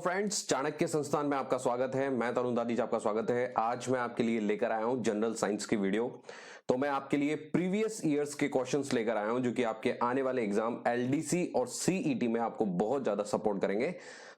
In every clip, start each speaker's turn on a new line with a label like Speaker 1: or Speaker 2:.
Speaker 1: Friends, Chanakya संस्थान में आपका स्वागत है। मैं तरुण दादीज आपका स्वागत है। आज मैं आपके लिए लेकर आया हूं जनरल साइंस की वीडियो। तो मैं आपके लिए प्रीवियस ईयर्स के क्वेश्चंस लेकर आया हूं जो कि आपके आने वाले एग्जाम एलडीसी और सीईटी में आपको बहुत ज्यादा सपोर्ट करेंगे।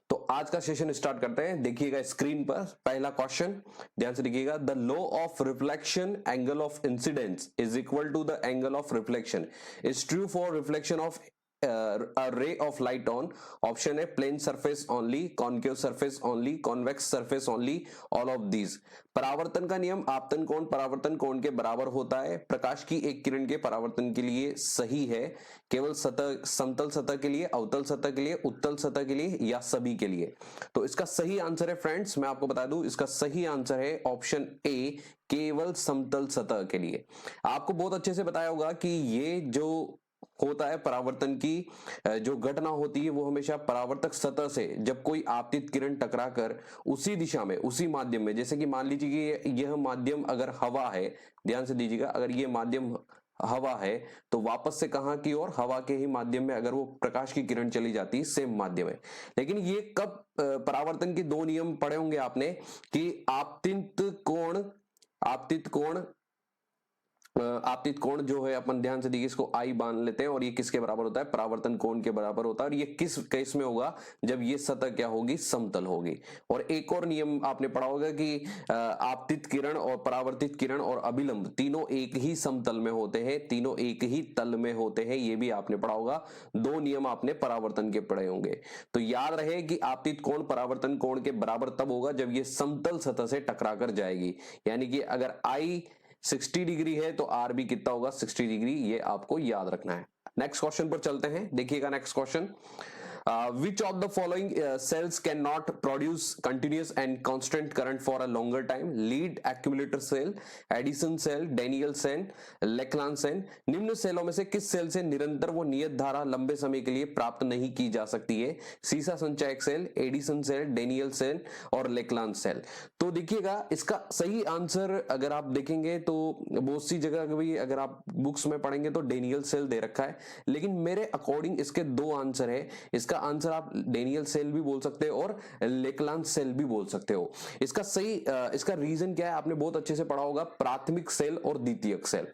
Speaker 1: तो आज का सेशन स्टार्ट करते हैं। देखिएगा स्क्रीन पर पहला क्वेश्चन, ध्यान से देखिएगा। The law of reflection angle of incidence is equal to the angle of reflection is true for reflection of a ray of light on option A plane surface only, concave surface only, convex surface only, all of these। परावर्तन का नियम आपतन कोण परावर्तन कोण के बराबर होता है। प्रकाश की एक किरण के परावर्तन के लिए सही है केवल सतह, समतल सतह के लिए, अवतल सतह के लिए, उत्तल सतह के लिए या सभी के लिए। तो इसका सही आंसर है फ्रेंड्स, मैं आपको बता दूं, इसका सही आंसर है ऑप्शन ए, केवल समतल सतह के लिए। आपको बहुत अच्छे से बताया होगा कि ये जो होता है परावर्तन की जो घटना होती है वो हमेशा परावर्तक सतह से जब कोई आपतित किरण टकराकर उसी दिशा में, उसी माध्यम में, जैसे कि मान लीजिए कि यह माध्यम अगर हवा है, ध्यान से दीजिएगा, अगर ये माध्यम हवा है तो वापस से कहां की ओर, हवा के ही माध्यम में अगर वो प्रकाश की किरण चली जाती है, सेम माध्यम है। लेकिन ये कब परावर्तन के दो नियम पढ़े होंगे आपने कि आपतित कोण जो है, अपन ध्यान से देखिए, इसको आई मान लेते हैं और ये किसके बराबर होता है, परावर्तन कोण के बराबर होता है। और ये किस केस में होगा, जब ये सतह क्या होगी, समतल होगी। और एक और नियम आपने पढ़ा होगा कि आपतित किरण और परावर्तित किरण और अभिलंब तीनों एक ही समतल में होते हैं, तीनों एक ही तल में होते हैं, ये भी आपने पढ़ा होगा। दो नियम आपने परावर्तन के पढ़े होंगे। तो याद रहे कि आपतित कोण परावर्तन कोण के बराबर तब होगा जब ये समतल सतह से टकरा कर जाएगी। यानी कि अगर आई 60 डिग्री है तो आर भी कितना होगा, 60 डिग्री। ये आपको याद रखना है। नेक्स्ट क्वेश्चन पर चलते हैं। देखिएगा next question, which of the following cells cannot produce continuous and constant current for a longer time? Lead accumulator cell, Edison cell, Daniell cell, Leclanche cell। निम्न सेलों में से किस सेल से निरंतर वो नियत धारा लंबे समय के लिए प्राप्त नहीं की जा सकती है? सीसा संचायक cell, Edison cell, Daniell cell और लेक्लांच सेल। तो देखिएगा इसका सही आंसर अगर आप देखेंगे तो बहुत सी जगह भी अगर आप बुक्स में पढ़ेंगे तो डेनियल सेल दे रखा है, लेकिन मेरे अकॉर्डिंग इसके दो आंसर है। इसका आंसर आप डेनियल सेल भी बोल सकते हो और लेक्लांच सेल भी बोल सकते हो। इसका सही इसका रीजन क्या है, आपने बहुत अच्छे से पढ़ा होगा, प्राथमिक सेल और द्वितीयक सेल।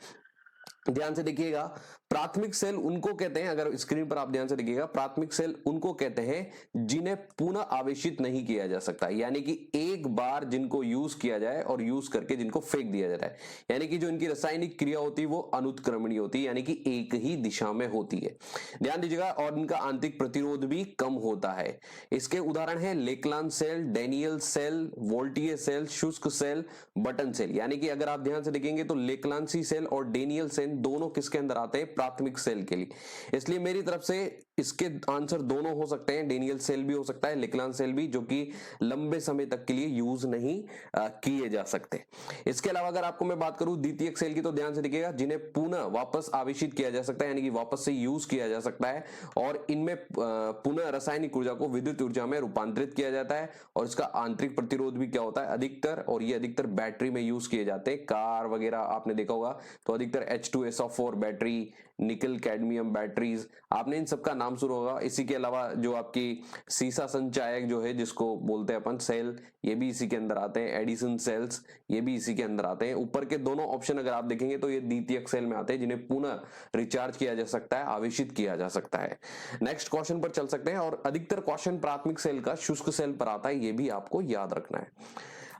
Speaker 1: ध्यान से देखिएगा, प्राथमिक सेल उनको कहते हैं, अगर स्क्रीन पर आप ध्यान से देखिएगा, प्राथमिक सेल उनको कहते हैं जिन्हें पुनः आवेशित नहीं किया जा सकता, यानी कि एक बार जिनको यूज किया जाए और यूज करके जिनको फेंक दिया जाता है। यानी कि जो इनकी रासायनिक क्रिया होती है वो अनुत्क्रमणीय होती है, यानी कि एक ही दिशा में होती है। ध्यान दीजिएगा, और इनका आंतरिक प्रतिरोध भी कम होता है। इसके उदाहरण है लेक्लांच सेल, डेनियल सेल, वोल्टियर सेल, शुष्क सेल, बटन सेल। यानी कि अगर आप ध्यान से देखेंगे तो लेक्लांची सेल और डेनियल सेल दोनों किसके अंदर आते हैं, प्राथमिक सेल के लिए। इसलिए मेरी तरफ से इसके आंसर दोनों हो सकते हैं, डेनियल सेल भी हो सकता है, लेक्लांच सेल भी, जो कि लंबे समय तक के लिए यूज नहीं किए जा सकते। इसके अलावा अगर आपको मैं बात करूं द्वितीयक सेल की, तो ध्यान से देखिएगा, जिन्हें पुनः वापस आवेशित किया जा सकता है, यानी कि वापस से यूज किया जा सकता है, और इनमें पुनः रासायनिक ऊर्जा को विद्युत ऊर्जा में रूपांतरित किया जाता है। और इसका आंतरिक प्रतिरोध भी क्या होता है, अधिकतर, और ये अधिकतर बैटरी में यूज किए जाते हैं। कार वगैरह आपने देखा होगा तो अधिकतर H2SO4 बैटरी, निकल कैडमियम बैटरीज, आपने इन सबका नाम सुना होगा। इसी के अलावा जो आपकी सीसा संचायक जो है, जिसको बोलते हैं अपन सेल, ये भी इसी के अंदर आते हैं। एडिसन सेल्स, ये भी इसी के अंदर आते हैं। ऊपर के दोनों ऑप्शन अगर आप देखेंगे तो ये द्वितीयक सेल में आते हैं, जिन्हें पुनः रिचार्ज किया जा सकता है, आवेशित किया जा सकता है। नेक्स्ट क्वेश्चन पर चल सकते हैं, और अधिकतर क्वेश्चन प्राथमिक सेल का शुष्क सेल पर आता है, ये भी आपको याद रखना है।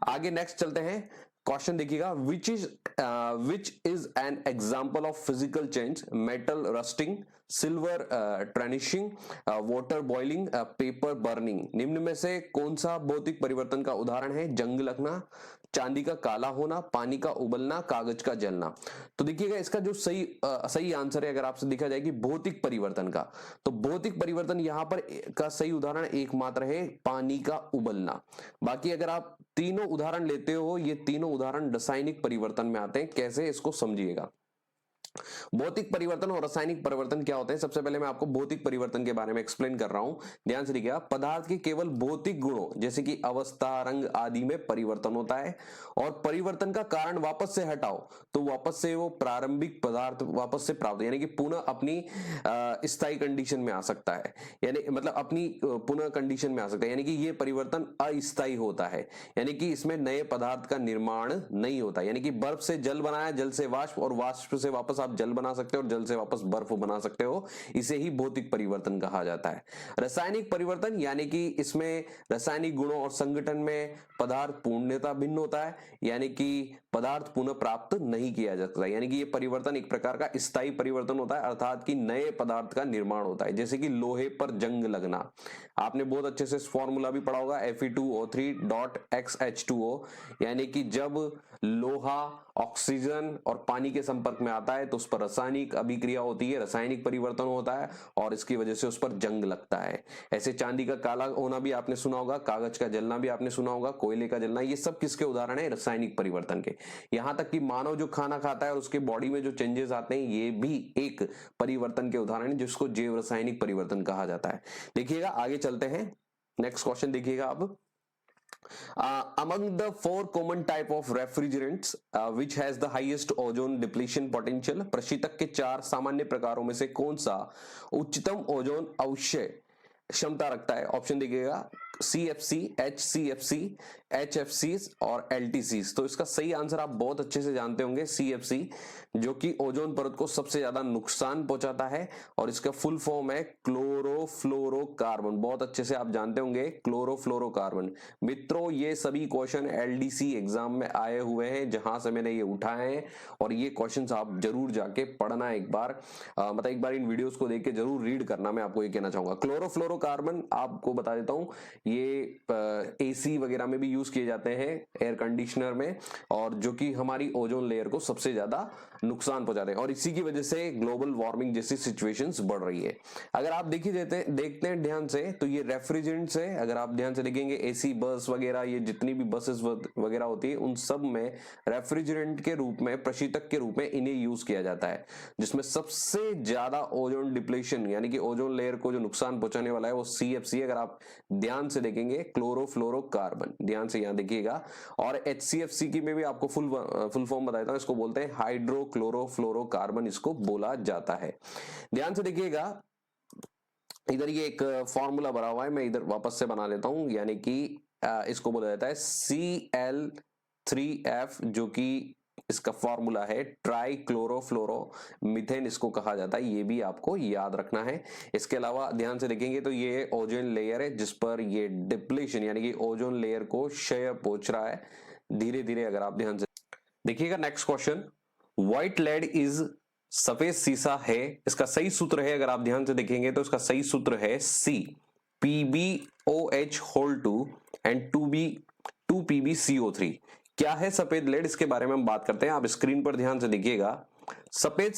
Speaker 1: आगे नेक्स्ट चलते हैं। क्वेश्चन देखिएगा, which is an example of physical change? Metal rusting, silver tarnishing, water boiling, paper burning. निम्न में से कौन सा भौतिक परिवर्तन का उदाहरण है? जंग लगना, चांदी का काला होना, पानी का उबलना, कागज का जलना। तो देखिएगा इसका जो सही आंसर है, अगर आपसे देखा जाए कि भौतिक परिवर्तन का, तो भौतिक परिवर्तन यहां पर का सही उदाहरण एकमात्र है पानी का उबलना। बाकी अगर आप तीनों उदाहरण लेते हो, ये तीनों उदाहरण रासायनिक परिवर्तन में आते हैं। कैसे, इसको समझिएगा। भौतिक परिवर्तन और रासायनिक परिवर्तन क्या होते हैं? सबसे पहले मैं आपको भौतिक परिवर्तन के बारे में एक्सप्लेन कर रहा हूं, ध्यान से देखिएगा। पदार्थ के केवल भौतिक गुणों जैसे कि अवस्था, रंग आदि में परिवर्तन होता है, और परिवर्तन का कारण वापस से हटाओ तो वापस से वो प्रारंभिक पदार्थ वापस से प्राप्त, यानी कि पुनः अपनी स्थायी कंडीशन में आ सकता है, यानी मतलब अपनी पुनः कंडीशन में आ सकता है, यानी कि ये परिवर्तन अस्थायी होता है, यानी कि इसमें नए पदार्थ का निर्माण नहीं होता। यानी कि बर्फ से जल बनाया, जल से वाष्प, और वाष्प से वापस आप जल बना सकते हो और जल से वापस बर्फ बना सकते हो, इसे ही भौतिक परिवर्तन कहा जाता है। रासायनिक परिवर्तन यानी कि इसमें रासायनिक गुणों और संगठन में पदार्थ पूर्णतः भिन्न होता है, यानी कि पदार्थ पुनः प्राप्त नहीं किया जा सकता, यानी कि ये परिवर्तन एक प्रकार का स्थायी परिवर्तन होता है, अर्थात कि नए पदार्थ का निर्माण होता है। जैसे कि लोहे पर जंग लगना, आपने बहुत अच्छे से फॉर्मूला भी पढ़ा होगा, Fe2O3.XH2O, यानी कि जब लोहा ऑक्सीजन और पानी के संपर्क में आता है तो उस पर रासायनिक अभिक्रिया होती है, रासायनिक परिवर्तन होता है, और इसकी वजह से उस पर जंग लगता है। ऐसे चांदी का काला होना भी आपने सुना होगा, कागज का जलना भी आपने सुना होगा, कोयले का जलना, ये सब किसके उदाहरण है? रासायनिक परिवर्तन के। यहां तक कि मानव जो खाना खाता है और उसके बॉडी में जो चेंजेस आते हैं, ये भी एक परिवर्तन के उदाहरण है, जिसको जैव रासायनिक परिवर्तन कहा जाता है। देखिएगा आगे चलते हैं, नेक्स्ट क्वेश्चन देखिएगा आप। Among the four common type of refrigerants, which has the highest ozone depletion potential, प्रशीतक के 4 सामान्य प्रकारों में से कौन सा उच्चतम ओजोन अवक्षय क्षमता रखता है? ऑप्शन देखिएगा, CFC, HCFC, HFCs और LTCs। तो इसका सही आंसर आप बहुत अच्छे से जानते होंगे, CFC, जो कि ओजोन परत को सबसे ज्यादा नुकसान पहुंचाता है, और इसका फुल फॉर्म है क्लोरोफ्लोरोकार्बन। बहुत अच्छे से आप जानते होंगे क्लोरोफ्लोरोकार्बन। मित्रों, ये सभी क्वेश्चन LDC एग्जाम में आए हुए हैं, जहां से मैंने ये उठाए हैं, और ये क्वेश्चंस आप जरूर जाके पढ़ना एक बार, मतलब एक बार इन वीडियोस को देख के जरूर रीड करना, मैं आपको ये कहना चाहूंगा। क्लोरोफ्लोरोकार्बन आपको बता देता हूं, ये AC वगैरह में भी यूज किए जाते हैं, एयर कंडीशनर में, और जो कि हमारी ओजोन लेयर को सबसे ज्यादा नुकसान पहुंचाते हैं, और इसी की वजह से ग्लोबल वार्मिंग जैसी सिचुएशंस बढ़ रही है। अगर आप देखते हैं ध्यान से, तो ये रेफ्रिजरेंट्स है। अगर आप ध्यान से देखेंगे, AC बस वगैरह, ये जितनी भी बसेस वगैरह होती है, उन सब में रेफ्रिजरेंट के रूप में, प्रशीतक के रूप में इन्हें यूज किया जाता है, जिसमें सबसे ज्यादा ओजोन डिप्लेशन, यानी कि ओजोन लेयर को जो नुकसान पहुंचाने वाला है, वो CFC। अगर आप ध्यान से देखेंगे, क्लोरोफ्लोरोकार्बन, ध्यान से यहां देखिएगा। और HCFC की में भी आपको फुल फॉर्म बताता हूं, इसको बोलते हैं हाइड्रोक्लोरोफ्लोरोकार्बन, इसको बोला जाता है। ध्यान से देखिएगा, इधर ये एक फॉर्मूला भरा हुआ है, मैं इधर वापस से बना लेता हूं, यानी कि इसको बोला जाता है Cl3F, जो कि इसका फॉर्मूला है ट्राई क्लोरोफ्लोरो मीथेन, इसको कहा जाता है। ये भी आपको याद रखना है। इसके अलावा ध्यान से देखेंगे तो ये ओजोन लेयर है, जिस पर ये डिप्लीशन, यानी कि ओजोन लेयर को क्षय पहुंच रहा है धीरे धीरे। अगर आप ध्यान से देखिएगा, next question, white lead is, सफेद सीसा है, इसका सही सूत्र है, अगर आप ध्यान से देखेंगे तो इसका सही सूत्र है CPbOH2 एंड 2PbCO3। क्या है सफेद लेड, इसके बारे में हम बात करते हैं। आप स्क्रीन पर ध्यान से देखिएगा, सफेद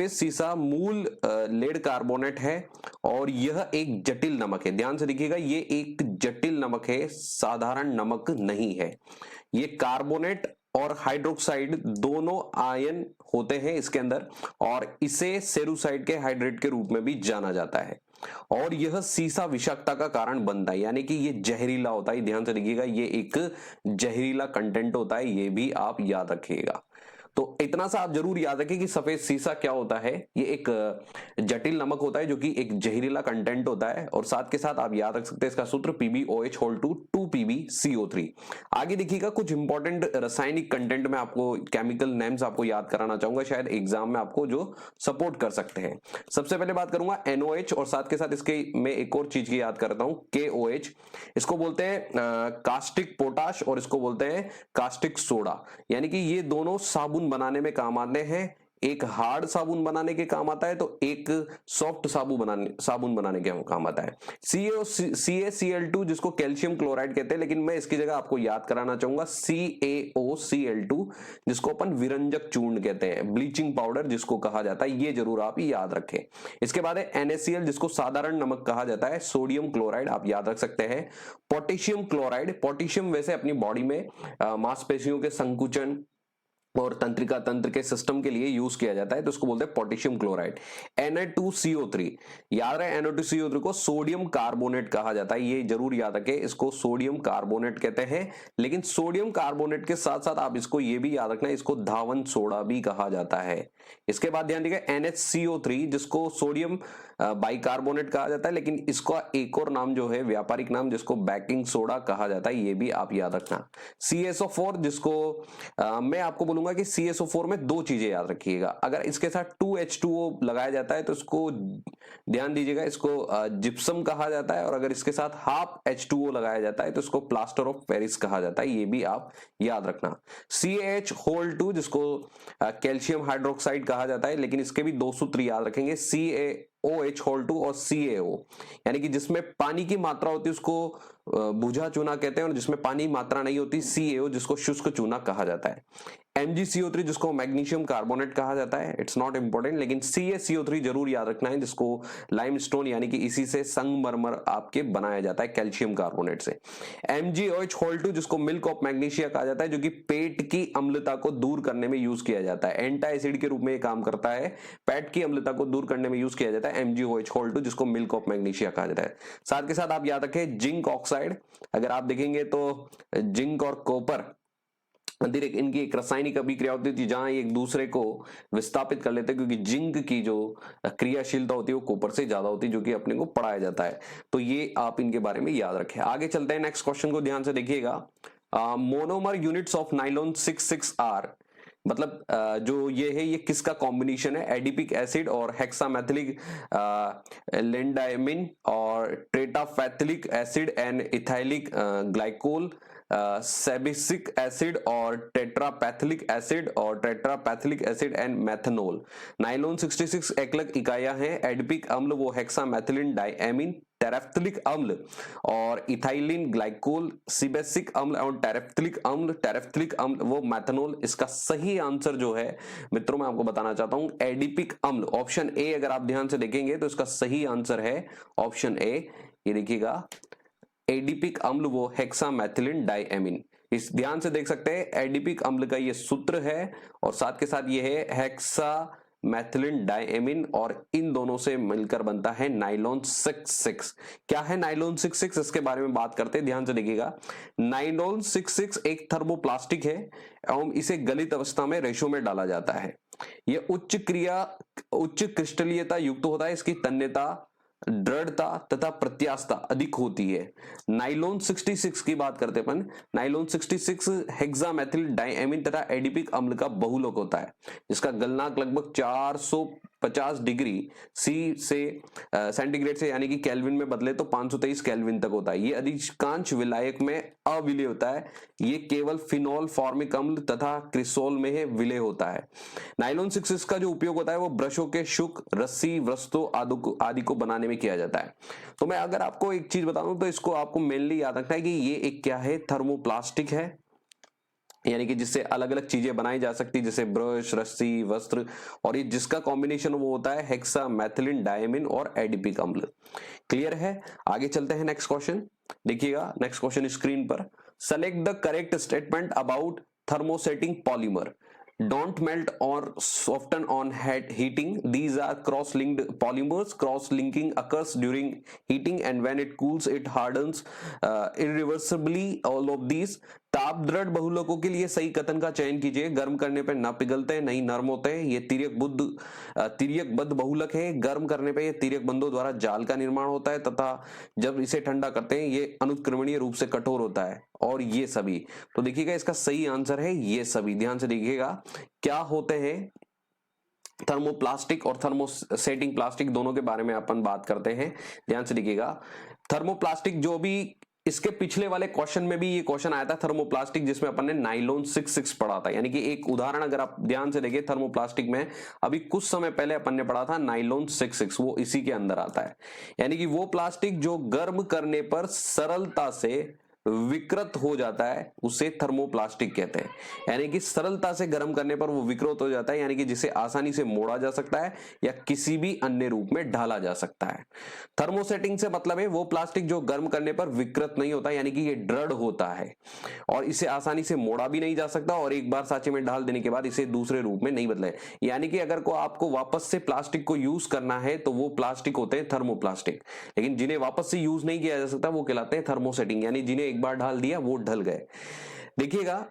Speaker 1: सीसा मूल लेड कार्बोनेट है, और यह एक जटिल नमक है। ध्यान से देखिएगा, ये एक जटिल नमक है, साधारण नमक नहीं है। ये कार्बोनेट और हाइड्रोक्साइड दोनों आयन होते हैं इसके अंदर, और इसे सेरुसाइड के हाइड्रेट के रूप में भी जाना जाता है, और यह सीसा विषाक्तता का कारण बनता है, यानी कि ये जहरीला होता है। ध्यान से देखिएगा, ये एक जहरीला कंटेंट होता है, ये भी आप याद रखिएगा। तो इतना सा आप जरूर याद रखें कि सफेद सीसा क्या होता है, ये एक जटिल नमक होता है, जो कि एक जहरीला कंटेंट होता है, और साथ के साथ आप याद रख सकते हैं इसका सूत्र PbOH2 2PbCO3। आगे देखिएगा, कुछ इंपॉर्टेंट रासायनिक कंटेंट में आपको केमिकल नेम्स आपको याद कराना चाहूंगा, शायद एग्जाम में आपको जो सपोर्ट कर सकते हैं। सबसे पहले बात करूंगा NOH, और साथ के साथ इसके मैं एक और चीज की याद करता हूं, KOH। इसको बोलते हैं कास्टिक पोटाश, और इसको बोलते हैं कास्टिक सोडा, यानी कि ये दोनों साबुन बनाने में काम आते हैं। एक हार्ड साबुन बनाने के काम आता है, तो एक सॉफ्ट साबुन बनाने के काम आता है। CaCl2, जिसको कैल्शियम क्लोराइड कहते हैं, लेकिन मैं इसकी जगह आपको याद कराना चाहूंगा CaOCl2, जिसको अपन विरंजक चूर्ण कहते हैं, ब्लीचिंग पाउडर जिसको कहा जाता है, ये जरूर आप याद रखें। इसके बाद है NaCl, जिसको साधारण नमक कहा जाता है, सोडियम क्लोराइड आप याद रख सकते हैं। पोटेशियम क्लोराइड, पोटेशियम वैसे अपनी बॉडी में मांसपेशियों के संकुचन और तंत्रिका तंत्र के सिस्टम के लिए यूज किया जाता है, तो इसको बोलते हैं पोटेशियम क्लोराइड। Na2CO3, याद रहे Na2CO3 को सोडियम कार्बोनेट कहा जाता है, ये जरूर याद रखें, इसको सोडियम कार्बोनेट कहते हैं। लेकिन सोडियम कार्बोनेट के साथ साथ आप इसको ये भी याद रखना, इसको धावन सोडा भी कहा जाता है। इसके बाद ध्यान दीजिएगा NHCO3, जिसको सोडियम बाइकार्बोनेट कहा जाता है, लेकिन इसका एक और नाम जो है, व्यापारिक नाम, जिसको बेकिंग सोडा कहा जाता है, ये भी आप याद रखना। CSO4, जिसको मैं आपको बोलूंगा कि CSO4 में दो चीजें याद रखिएगा, अगर इसके साथ 2H2O लगाया जाता है तो इसको ध्यान दीजिएगा, इसको जिप्सम कहा जाता है, और अगर इसके साथ हाफ H2O लगाया जाता है तो इसको प्लास्टर ऑफ पेरिस कहा जाता है, ये भी आप याद रखना। CaH2, जिसको कैल्शियम हाइड्रोक्साइड कहा जाता है, लेकिन इसके भी दो सूत्र याद रखेंगे, CaOH2 और CaO, यानी कि जिसमें पानी की मात्रा होती है उसको बुझा चूना कहते हैं, और जिसमें पानी मात्रा नहीं होती CaO, जिसको शुष्क चूना कहा जाता है। MgCO3, जिसको मैग्नीशियम कार्बोनेट कहा जाता है, इट्स नॉट इंपॉर्टेंट, लेकिन CaCO3 जरूर याद रखना है, जिसको लाइमस्टोन यानी कि इसी से संगमरमर आपके बनाया जाता है कैल्शियम कार्बोनेट से। MgOH2, जिसको मिल्क ऑफ मैग्नीशिया कहा जाता है, जो कि पेट की अम्लता को दूर करने में यूज किया जाता है, एंटा एसिड के रूप में ये काम करता है, पेट की अम्लता को दूर करने में यूज किया जाता है MgOH2, जिसको मिल्क ऑफ मैग्नीशिया कहा जाता है। साथ के साथ आप याद रखें जिंक ऑक्साइड, अगर आप देखेंगे तो जिंक और कॉपर अतिरिक्त इनकी एक रासायनिक अभिक्रिया होती थी, जहां एक दूसरे को विस्थापित कर लेते, क्योंकि जिंक की जो क्रियाशीलता होती है वो कॉपर से ज्यादा होती है, जो कि अपने को पढ़ाया जाता है। तो ये आप इनके बारे में याद रखें। आगे चलते हैं, नेक्स्ट क्वेश्चन को ध्यान से देखिएगा। Monomer units of nylon 66R, मतलब जो ये है, ये किसका कॉम्बिनेशन है? एडिपिक एसिड और हेक्सामेथिलिक लेंडाइमिन और टेट्राफैथिलिक एसिड एंड इथाइलिक ग्लाइकोल, सेबिसिक एसिड और टेट्रापैथिलिक एसिड एंड मेथनॉल। नाइलॉन 66 एकलक इकाइयां हैं, एडिपिक अम्ल वो हेक्सामेथिलिन डाइएमीन, टेरेफ्थिलिक अम्ल और इथाइलिन ग्लाइकोल, सिबेसिक अम्ल और टेरेफ्थिलिक अम्ल वो मेथनॉल। इसका सही आंसर जो है मित्रों, मैं आपको बताना चाहता हूं, एडिपिक अम्ल, ऑप्शन ए। अगर आप ध्यान से देखेंगे तो इसका सही आंसर है ऑप्शन ए, ये देखिएगा, एडिपिक अम्ल वो हेक्सामेथिलिन डाइएमीन। इस ध्यान से देख सकते हैं, एडिपिक अम्ल का ये सूत्र है, और साथ के साथ ये है हेक्सामेथिलिन डाइएमीन, और इन दोनों से मिलकर बनता है नाइलॉन 66। क्या है नाइलॉन 66? इसके बारे में बात करते हैं, ध्यान से देखिएगा। नाइलॉन 66 एक थर्मोप्लास्टिक है एवं इसे गलित अवस्था में रेशो में डाला जाता है। यह उच्च क्रिस्टलीयता युक्त होता है, इसकी तन्यता, दृढ़ता तथा प्रत्यास्थता अधिक होती है। नाइलॉन 66 की बात करते अपन, नाइलॉन 66 हेक्सामेथिल डाइएमीन तथा एडिपिक अम्ल का बहुलक होता है, जिसका गलनांक लगभग 450 डिग्री सी से सेंटीग्रेड से यानी कि केल्विन में बदले तो 523 केल्विन तक होता है। ये अधिकांश विलायक में अविलेय होता है, ये केवल फिनॉल फॉर्मिक अम्ल तथा क्रिसोल में है विलेय होता है। नाइलॉन 66 का जो उपयोग होता है वो ब्रशों के शुक, रस्सी, वस्तु आदि को बनाने में किया जाता है। तो मैं अगर आपको एक चीज बता दूं तो इसको आपको मेनली याद रखना है कि ये एक क्या है, थर्मोप्लास्टिक है, यानी कि जिससे अलग अलग चीजें बनाई जा सकती है, जैसे ब्रश, रस्सी, वस्त्र, और ये जिसका कॉम्बिनेशन वो होता है हेक्सामेथिलिन डाइएमीन और एडिपिक अम्ल। क्लियर है? आगे चलते हैं, नेक्स्ट क्वेश्चन देखिएगा, नेक्स्ट क्वेश्चन स्क्रीन पर। Select the correct statement about thermosetting polymer. Don't melt or soften on heating. These are cross-linked polymers. Cross-linking occurs during heating, and when it cools, it hardens irreversibly. All of these. ताप दृढ़ बहुलकों के लिए सही कथन का चयन कीजिए। गर्म करने पर न पिघलते हैं, नहीं नरम होते हैं। ये तिर्यकबद्ध बहुलक है। गर्म करने पर ये तिर्यक बंधों द्वारा जाल का निर्माण होता है, तथा जब इसे ठंडा करते हैं ये अनुत्क्रमणीय रूप से कठोर होता है। और ये सभी, तो देखिएगा इसका सही आंसर है ये सभी। ध्यान से देखिएगा क्या होते हैं, थर्मोप्लास्टिक और थर्मोसेटिंग प्लास्टिक दोनों के बारे में अपन बात करते हैं। ध्यान से देखिएगा, थर्मोप्लास्टिक जो भी इसके पिछले वाले क्वेश्चन में भी ये क्वेश्चन आया था थर्मोप्लास्टिक, जिसमें अपन ने नाइलॉन 66 पढ़ा था, यानी कि एक उदाहरण अगर आप ध्यान से देखिए थर्मोप्लास्टिक में, अभी कुछ समय पहले अपन ने पढ़ा था नाइलॉन 66, वो इसी के अंदर आता है। यानी कि वो प्लास्टिक जो गर्म करने पर सरलता से विकृत हो जाता है उसे थर्मोप्लास्टिक कहते हैं। यानी कि सरलता से गर्म करने पर वो विकृत हो जाता है, यानी कि जिसे आसानी से मोड़ा जा सकता है या किसी भी अन्य रूप में ढाला जा सकता है। थर्मोसेटिंग से मतलब है वो प्लास्टिक जो गर्म करने पर विकृत नहीं होता, यानी कि ये दृढ़ होता है और इसे आसानी से मोड़ा भी नहीं जा सकता और एक बार सांचे में डाल देने के बाद इसे दूसरे रूप में नहीं बदले। यानी कि अगर को आपको वापस से प्लास्टिक को यूज करना है तो वो प्लास्टिक होते हैं थर्मोप्लास्टिक, लेकिन जिन्हें वापस से यूज नहीं किया जा सकता वो कहलाते हैं थर्मोसेटिंग, यानी जिन्हें एक बार डाल दिया वो ढल गए। देखिएगा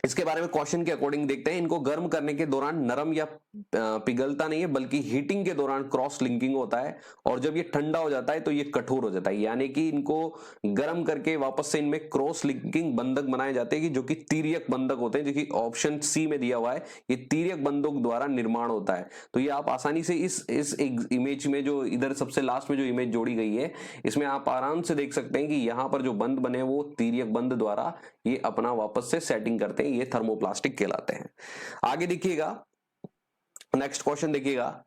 Speaker 1: इसके बारे में क्वेश्चन के अकॉर्डिंग देखते हैं। इनको गर्म करने के दौरान नरम या पिघलता नहीं है, बल्कि हीटिंग के दौरान क्रॉस लिंकिंग होता है और जब ये ठंडा हो जाता है तो ये कठोर हो जाता है। यानी कि इनको गर्म करके वापस से इनमें क्रॉस लिंकिंग बंधक बनाए जाते हैं जो कि तिर्यक बंधक होते हैं, जो कि ऑप्शन सी में दिया हुआ है। ये तिर्यक बंधक द्वारा निर्माण होता है। तो ये आप आसानी से इस इमेज में जो इधर सबसे लास्ट में जो इमेज जोड़ी गई है इसमें आप आराम से देख सकते हैं कि यहाँ पर जो बंध बने वो तिर्यक बंध द्वारा ये अपना वापस से सेटिंग करते हैं, ये थर्मोप्लास्टिक कहलाते हैं। आगे देखिएगा नेक्स्ट क्वेश्चन देखिएगा,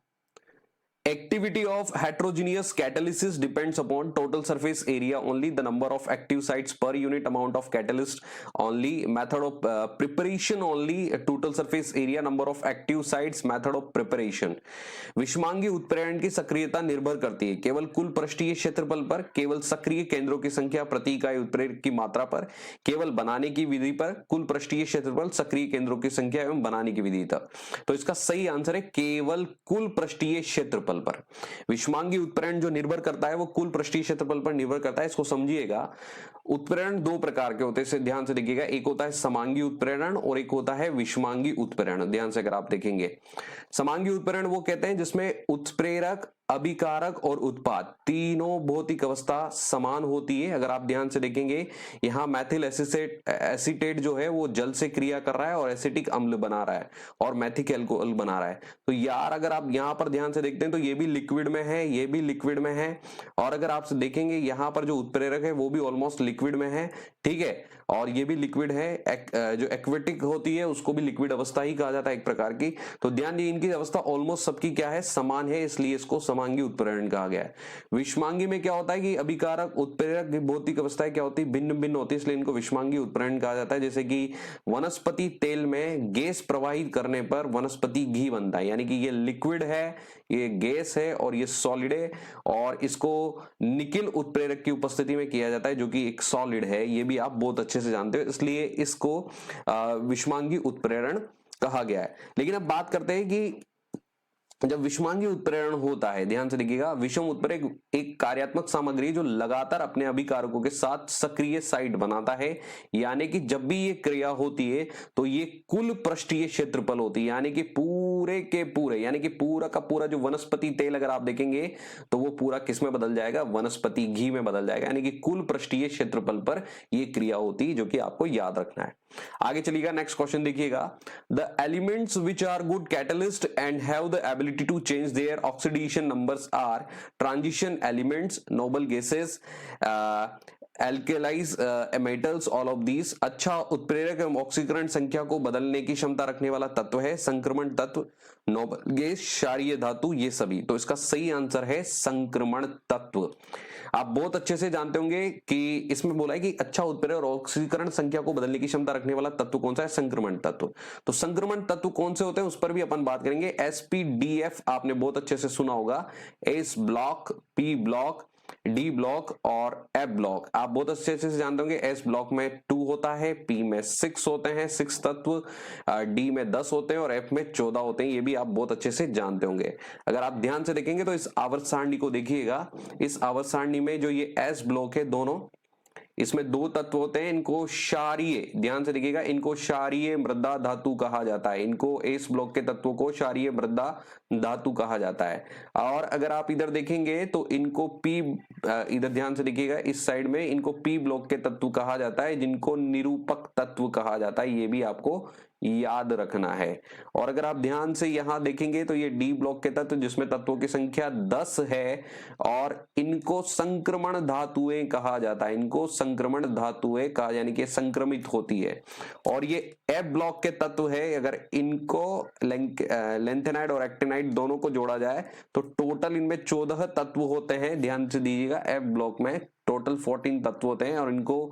Speaker 1: activity of heterogeneous catalysis depends upon total surface area only, the number of active sites per unit amount of catalyst only, method of preparation only, total surface area, number of active sites, method of preparation। विषमांगी उत्प्रेरण की सक्रियता निर्भर करती है केवल कुल पृष्ठीय क्षेत्रफल पर, केवल सक्रिय केंद्रों की संख्या प्रति इकाई उत्प्रेरक की मात्रा पर, केवल बनाने की विधि पर, कुल पृष्ठीय क्षेत्रफल, सक्रिय केंद्रों की संख्या एवं बनाने की विधि तक। तो इसका सही आंसर है केवल कुल पृष्ठीय क्षेत्रफल पर। विषमांगी उत्प्रेरण जो निर्भर करता है वो कुल पृष्ठीय क्षेत्रफल पर निर्भर करता है। इसको समझिएगा, उत्प्रेरण दो प्रकार के होते हैं, इसे ध्यान से देखिएगा। एक होता है समांगी उत्प्रेरण और एक होता है विषमांगी उत्प्रेरण। ध्यान से अगर आप देखेंगे, समांगी उत्प्रेरण वो कहते हैं जिसमें उत्प्रेरक, अभिकारक और उत्पाद तीनों भौतिक अवस्था समान होती है। अगर आप ध्यान से देखेंगे यहाँ मैथिल एसीटेट जो है वो जल से क्रिया कर रहा है और एसिटिक अम्ल बना रहा है और मैथिक एल्कोहल बना रहा है। तो यार अगर आप यहाँ पर ध्यान से देखते हैं तो ये भी लिक्विड में है, ये भी लिक्विड में है, और अगर आप देखेंगे यहाँ पर जो उत्प्रेरक है वो भी ऑलमोस्ट लिक्विड में है, ठीक है, और ये भी लिक्विड है। जो एक्वेटिक होती है उसको भी लिक्विड अवस्था ही कहा जाता है एक प्रकार की। तो ध्यान दीजिए इनकी अवस्था ऑलमोस्ट सबकी क्या है, समान है, इसलिए इसको समांगी उत्प्रेरण कहा गया है। विषमांगी में क्या होता है कि अभिकारक, उत्प्रेरक की भौतिक अवस्थाएं क्या होती है, भिन्न भिन्न होती है, इसलिए इनको विषमांगी उत्प्रेरण कहा जाता है। जैसे कि वनस्पति तेल में गैस प्रवाहित करने पर वनस्पति घी बनता है, यानी कि ये लिक्विड है, ये गैस है और ये सॉलिड है, और इसको निकिल उत्प्रेरक की उपस्थिति में किया जाता है जो कि एक सॉलिड है। ये भी आप बहुत अच्छे से जानते हो, इसलिए इसको विषमांगी उत्प्रेरण कहा गया है। लेकिन अब बात करते हैं कि जब विषमांगी उत्प्रेरण होता है, ध्यान से देखिएगा, विषम उत्प्रेरक एक कार्यात्मक सामग्री जो लगातार अपने अभिकारकों के साथ सक्रिय साइट बनाता है। यानी कि जब भी ये क्रिया होती है तो ये कुल पृष्ठीय क्षेत्रफल होती है, यानी कि पूरे के पूरे, यानी कि पूरा का पूरा जो वनस्पति तेल अगर आप देखेंगे तो वो पूरा किस में बदल जाएगा, वनस्पति घी में बदल जाएगा। यानी कि कुल पृष्ठीय क्षेत्रफल पर ये क्रिया होती है, जो कि आपको याद रखना है। आगे चलिएगा, नेक्स्ट क्वेश्चन देखिएगा, the elements which are good catalyst and have the ability to change their oxidation numbers are transition elements, noble gases, alkali metals, all of these. अच्छा उत्प्रेरक एवं ऑक्सीकरण संख्या को बदलने की क्षमता रखने वाला तत्व है संक्रमण तत्व, नोबल गैस, क्षारीय धातु, ये सभी। तो इसका सही आंसर है संक्रमण तत्व। आप बहुत अच्छे से जानते होंगे कि इसमें बोला है कि अच्छा उत्प्रेरक और ऑक्सीकरण संख्या को बदलने की क्षमता रखने वाला तत्व कौन सा है, संक्रमण तत्व। तो संक्रमण तत्व कौन से होते हैं उस पर भी अपन बात करेंगे। एसपीडीएफ आपने बहुत अच्छे से सुना होगा, S block, P block, D block और एफ ब्लॉक आप बहुत अच्छे से जानते होंगे। एस ब्लॉक में 2 होता है, पी में 6 होते हैं, 6 तत्व, डी में 10 होते हैं और एफ में 14 होते हैं। ये भी आप बहुत अच्छे से जानते होंगे। अगर आप ध्यान से देखेंगे तो इस आवर्त सारणी को देखिएगा, इस आवर्त सारणी में जो ये एस ब्लॉक है दोनों, इसमें 2 तत्व होते हैं, इनको क्षारीय, ध्यान से देखिएगा, इनको क्षारीय मृदा धातु कहा जाता है। इनको एस ब्लॉक के तत्वों को क्षारीय मृदा धातु कहा जाता है। और अगर आप इधर देखेंगे तो इनको पी, इधर ध्यान से देखिएगा इस साइड में, इनको पी ब्लॉक के तत्व कहा जाता है जिनको निरूपक तत्व कहा जाता है। ये भी आपको याद रखना है। और अगर आप ध्यान से यहां देखेंगे तो ये डी ब्लॉक के तत्व जिसमें तत्वों की संख्या 10 है और इनको संक्रमण धातुएं कहा जाता है, इनको संक्रमण धातुएं कहा, यानी कि संक्रमित होती है। और ये एफ ब्लॉक के तत्व है, अगर इनको लेंथेनाइड और एक्टिनाइड दोनों को जोड़ा जाए तो टोटल इनमें 14 तत्व होते हैं। ध्यान से दीजिएगा, एफ ब्लॉक में टोटल 14 तत्व होते हैं और इनको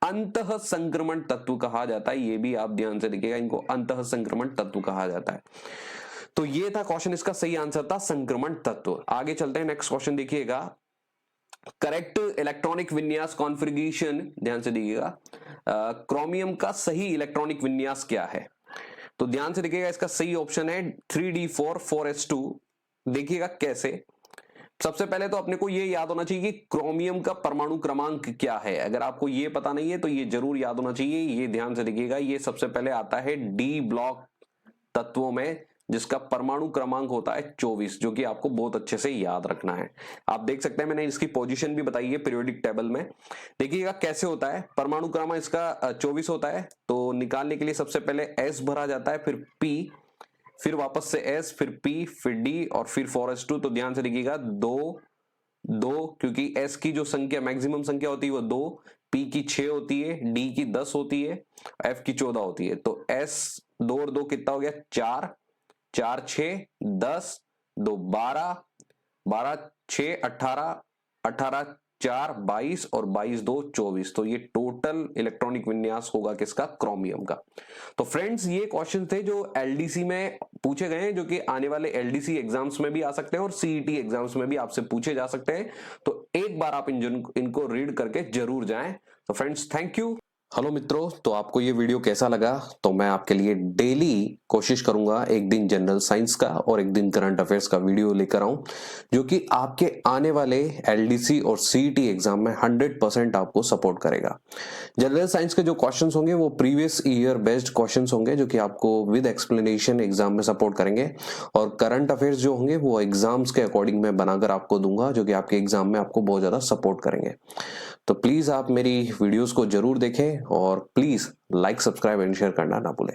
Speaker 1: अंतः संक्रमण तत्व कहा जाता है। ये भी आप ध्यान से देखिएगा, इनको अंतः संक्रमण तत्व कहा जाता है। तो ये था क्वेश्चन, इसका सही आंसर था संक्रमण तत्व। आगे चलते हैं, नेक्स्ट क्वेश्चन देखिएगा, करेक्ट इलेक्ट्रॉनिक विन्यास कॉन्फ़िगरेशन, ध्यान से देखिएगा, क्रोमियम का सही इलेक्ट्रॉनिक विन्यास क्या है। तो ध्यान से देखिएगा, इसका सही ऑप्शन है 3d4 4s2। देखिएगा कैसे। सबसे पहले तो अपने को ये याद होना चाहिए कि क्रोमियम का परमाणु क्रमांक क्या है। अगर आपको ये पता नहीं है तो ये जरूर याद होना चाहिए। ये ध्यान से देखिएगा, ये सबसे पहले आता है डी ब्लॉक तत्वों में, जिसका परमाणु क्रमांक होता है 24, जो कि आपको बहुत अच्छे से याद रखना है। आप देख सकते हैं, मैंने इसकी पोजीशन भी बताई है पीरियोडिक टेबल में। देखिएगा कैसे होता है, परमाणु क्रमांक इसका 24 होता है। तो निकालने के लिए सबसे पहले S भरा जाता है, फिर P, फिर वापस से S, फिर P, फिर D और फिर 4s2। तो ध्यान से देखिएगा, 2 क्योंकि S की जो संख्या मैक्सिमम संख्या होती है वो 2, P की 6 होती है, D की 10 होती है, F की 14 होती है। तो S 2 और 2 कितना हो गया, 4, 4 6 10, 2 12, 12 6 18, 18 4 22 और 22 2 24। तो ये टोटल इलेक्ट्रॉनिक विन्यास होगा किसका, क्रोमियम का। तो फ्रेंड्स, ये क्वेश्चन थे जो एलडीसी में पूछे गए हैं, जो कि आने वाले एलडीसी एग्जाम्स में भी आ सकते हैं और सीईटी एग्जाम्स में भी आपसे पूछे जा सकते हैं। तो एक बार आप इनको रीड करके जरूर जाएं। तो फ्रेंड्स, थैंक यू। हेलो मित्रों, तो आपको ये वीडियो कैसा लगा। तो मैं आपके लिए डेली कोशिश करूंगा एक दिन जनरल साइंस का और एक दिन करंट अफेयर्स का वीडियो लेकर आऊं, जो कि आपके आने वाले एलडीसी और सीईटी एग्जाम में 100% आपको सपोर्ट करेगा। जनरल साइंस के जो क्वेश्चंस होंगे वो प्रीवियस ईयर बेस्ड क्वेश्चंस होंगे, जो कि आपको विद एक्सप्लेनेशन एग्जाम में सपोर्ट करेंगे। और करंट अफेयर्स जो होंगे वो एग्जाम्स के अकॉर्डिंग मैं बनाकर आपको दूंगा, जो कि आपके एग्जाम में आपको बहुत ज्यादा सपोर्ट करेंगे। तो प्लीज आप मेरी वीडियोस को जरूर देखें और please like, subscribe and share करना ना भूलें।